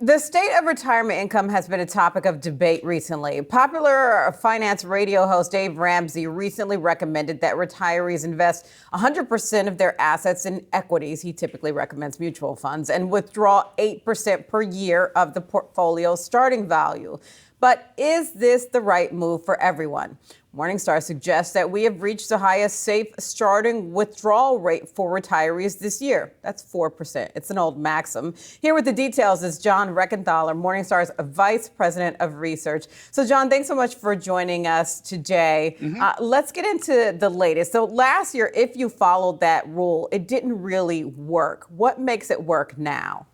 The state of retirement income has been a topic of debate recently. Popular finance radio host Dave Ramsey recently recommended that retirees invest 100% of their assets in equities. He typically recommends mutual funds and withdraw 8% per year of the portfolio's starting value. But is this the right move for everyone? Morningstar suggests that we have reached the highest safe starting withdrawal rate for retirees this year. That's 4%. It's an old maxim. Here with the details is John Rekenthaler, Morningstar's Vice President of Research. So, John, thanks so much for joining us today. Let's get into the latest. So last year, if you followed that rule, it didn't really work. What makes it work now?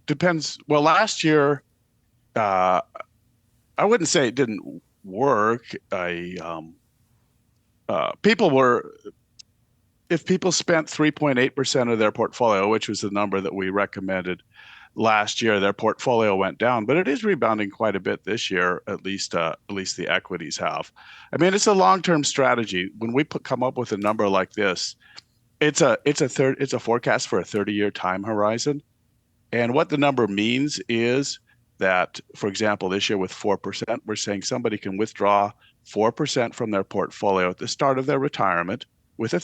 Depends. Well, last year, I wouldn't say it didn't work. If people spent 3.8% of their portfolio, which was the number that we recommended last year, their portfolio went down. But it is rebounding quite a bit this year. At least the equities have. I mean, it's a long-term strategy. When we come up with a number like this, it's a forecast for a 30-year time horizon, and what the number means is that, for example, this year with 4%, we're saying somebody can withdraw 4% from their portfolio at the start of their retirement with a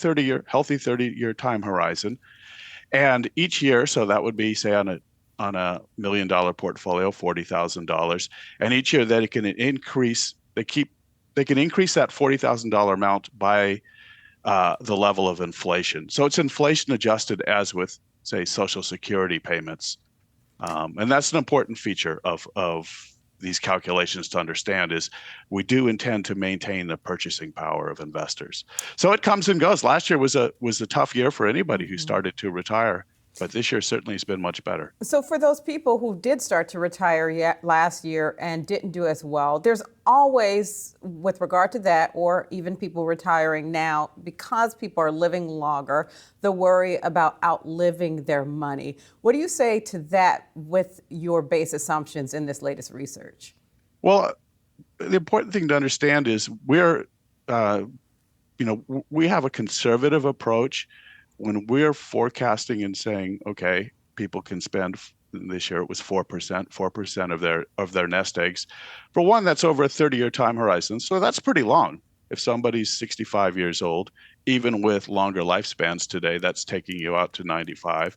healthy 30-year time horizon. And each year, so that would be, say, on a $1 million portfolio, $40,000. And each year they can increase that $40,000 amount by the level of inflation. So it's inflation adjusted, as with, say, Social Security payments. And that's an important feature of these calculations to understand, is we do intend to maintain the purchasing power of investors. So it comes and goes. Last year was a tough year for anybody who started to retire, but this year certainly has been much better. So for those people who did start to retire last year and didn't do as well, there's always, with regard to that, or even people retiring now, because people are living longer, the worry about outliving their money. What do you say to that with your base assumptions in this latest research? Well, the important thing to understand is we have a conservative approach. When we're forecasting and saying, okay, people can spend, this year it was 4% of their nest eggs. For one, that's over a 30-year time horizon. So that's pretty long. If somebody's 65 years old, even with longer lifespans today, that's taking you out to 95.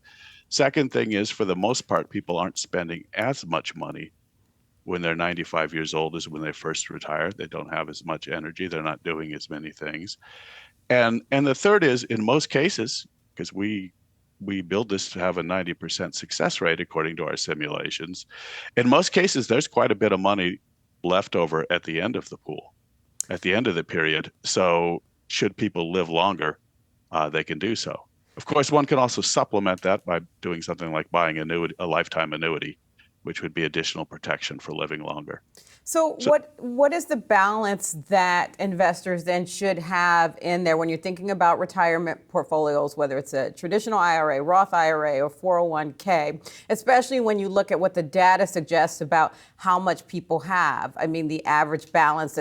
Second thing is, for the most part, people aren't spending as much money when they're 95 years old as when they first retire. They don't have as much energy. They're not doing as many things. And the third is, in most cases, because we build this to have a 90% success rate according to our simulations, in most cases, there's quite a bit of money left over at the end of the pool, at the end of the period. So should people live longer, they can do so. Of course, one can also supplement that by doing something like buying a lifetime annuity, which would be additional protection for living longer. So what is the balance that investors then should have in there when you're thinking about retirement portfolios, whether it's a traditional IRA, Roth IRA, or 401k, especially when you look at what the data suggests about how much people have? I mean, the average balance,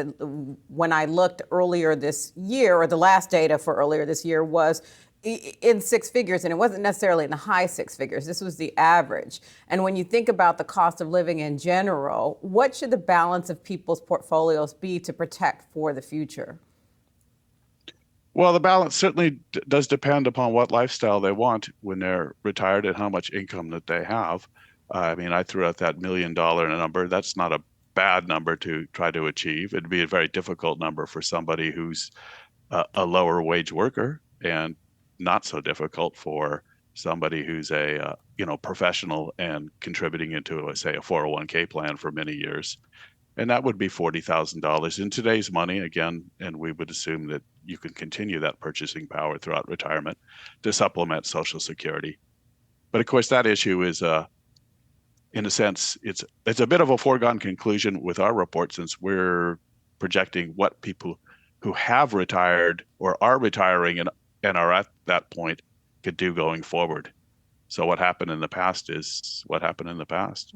when I looked earlier this year, or the last data for earlier this year, was in six figures, and it wasn't necessarily in the high six figures. This was the average. And when you think about the cost of living in general, what should the balance of people's portfolios be to protect for the future? Well, the balance certainly does depend upon what lifestyle they want when they're retired and how much income that they have. I mean, I threw out that $1 million number. That's not a bad number to try to achieve. It'd be a very difficult number for somebody who's a lower wage worker, and not so difficult for somebody who's a professional and contributing into, say, a 401k plan for many years. And that would be $40,000 in today's money, again, and we would assume that you can continue that purchasing power throughout retirement to supplement Social Security. But of course, that issue is, in a sense, it's a bit of a foregone conclusion with our report, since we're projecting what people who have retired or are retiring and are at that point could do going forward. So what happened in the past is what happened in the past.